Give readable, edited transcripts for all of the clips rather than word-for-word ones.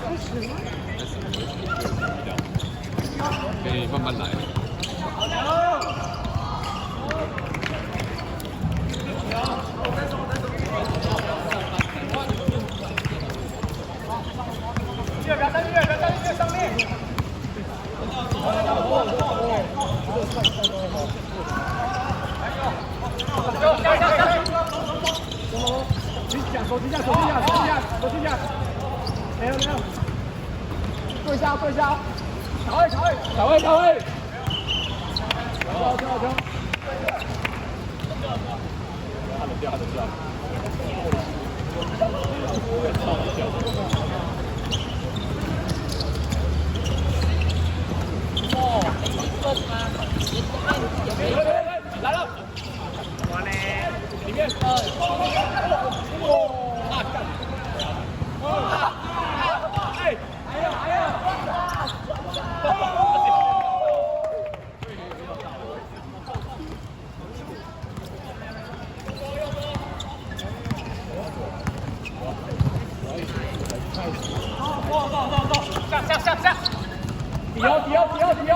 开始了。可以慢慢来。上面。手机架，没有，对下，卡位，球，他的掉，来了，完嘞，里面，下！底油！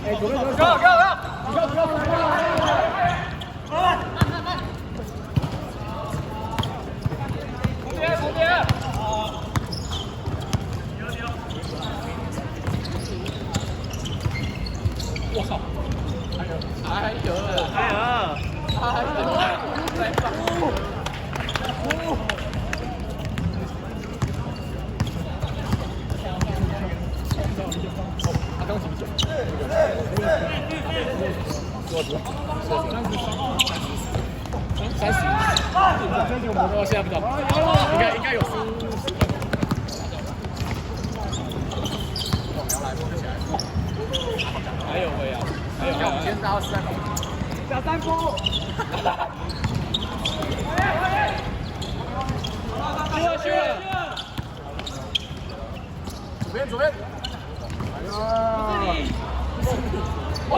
哎，左边！不要！旁边！我操！还有！再放！他刚几米9？30，现在不知道，应该有15。还有位啊，还有，我们先到23分，小3分。去了，左边。哇！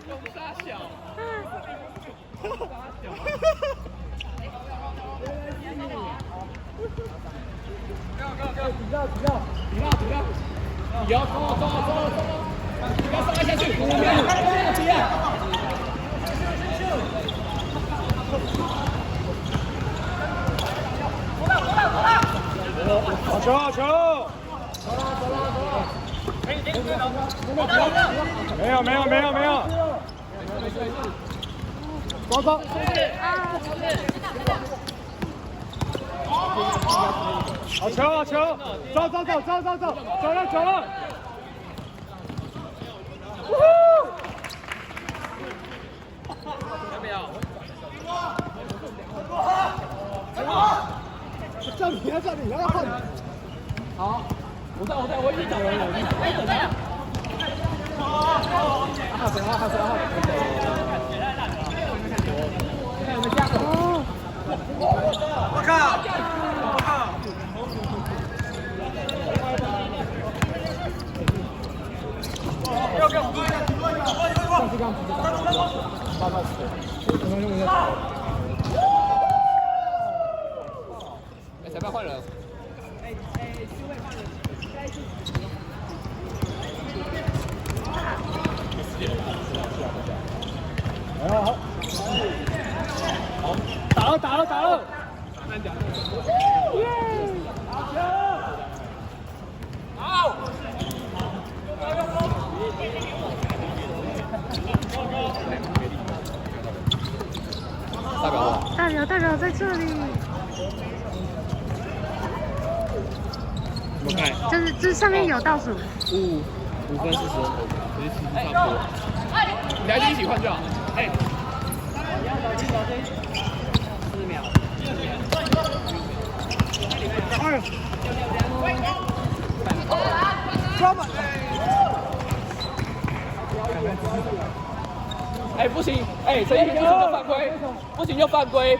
用沙小，比较，冲！不要上来下去，不要急啊！好球！没有。走！好球！走了！要不要？叫你，要换。好，我在，我已经找人了，等下。我靠！裁判换人。好，打了！好！代表在这里。怎么看？就是上面有倒数。5分40，其实差不多。你还是一起换就好。4秒。抓吧！不行！陈毅就犯规，不行就犯规。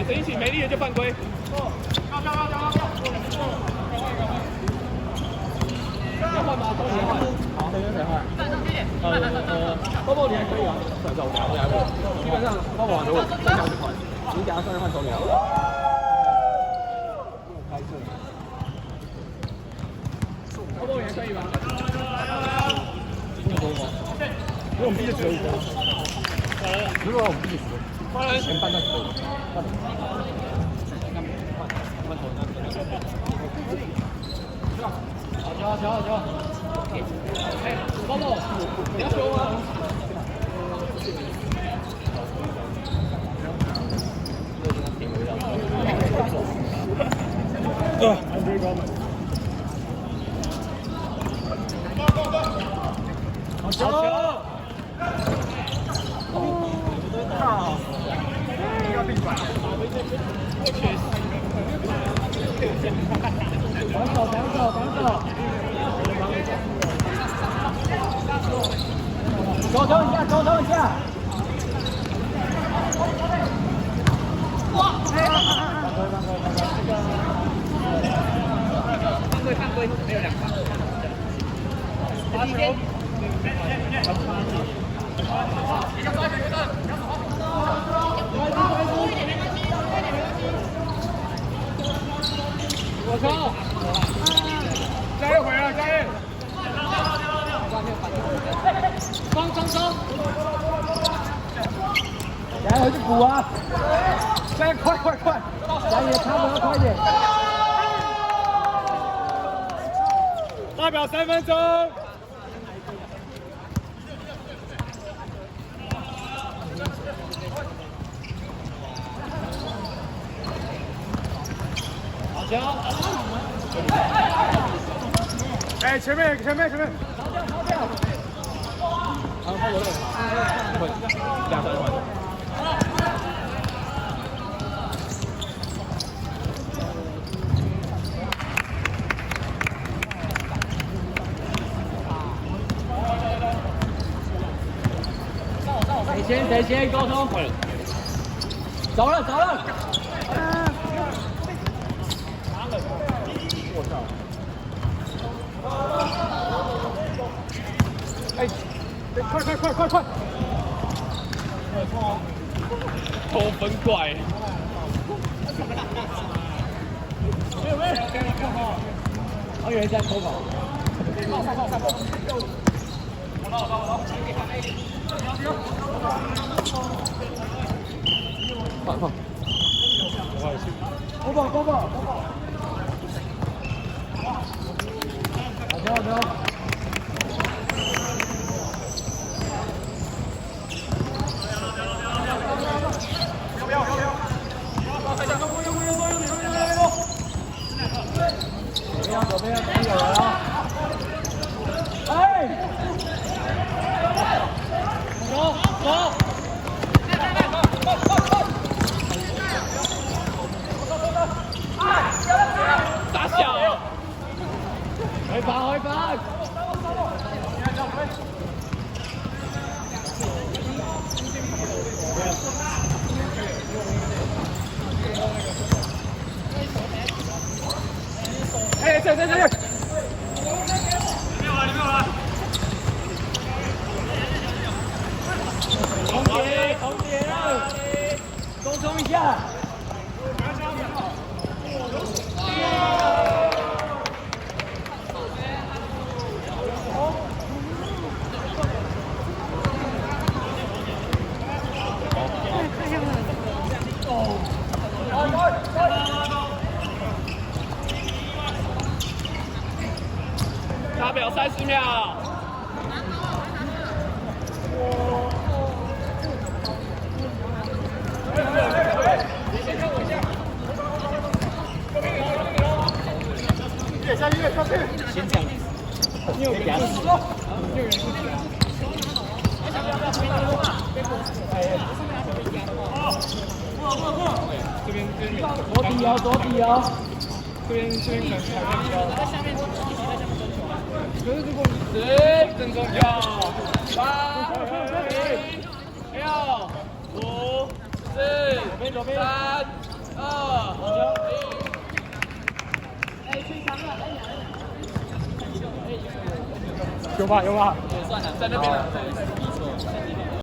在一起没力了就犯规。要换吗？都先换。好，谁换？包包你还可以啊。算了，我来问。基本上包包完的问题，再下去换。你等下上去换手里啊。包包你还可以吗？这么多吗？因为我们毕业只有5分。如果我们毕业10分，前半段只有5分。好，哎，包包，你要球吗？好球！要地板。防守！沟通一下。哇！犯规，没有2罚。罚球。我操！加油回来，加油！双！来回去补啊！加油，快！加油，差不多快点！代表3分钟。好球！哎，前面！逃掉！好，换我了。2分换。谁先沟通？走了。我操！哎，快！偷分怪。我以为在偷跑。放！包包！好球！左边有人了！哎！走！打小！回防！哎，这！没有了！红点！沟通一下。打表30秒。下去！先这样。6人不起。这边左底哦。这边可能裁判比较。可是如果10分钟要8、7、6、5、4、3。有吧有吧，在那边了。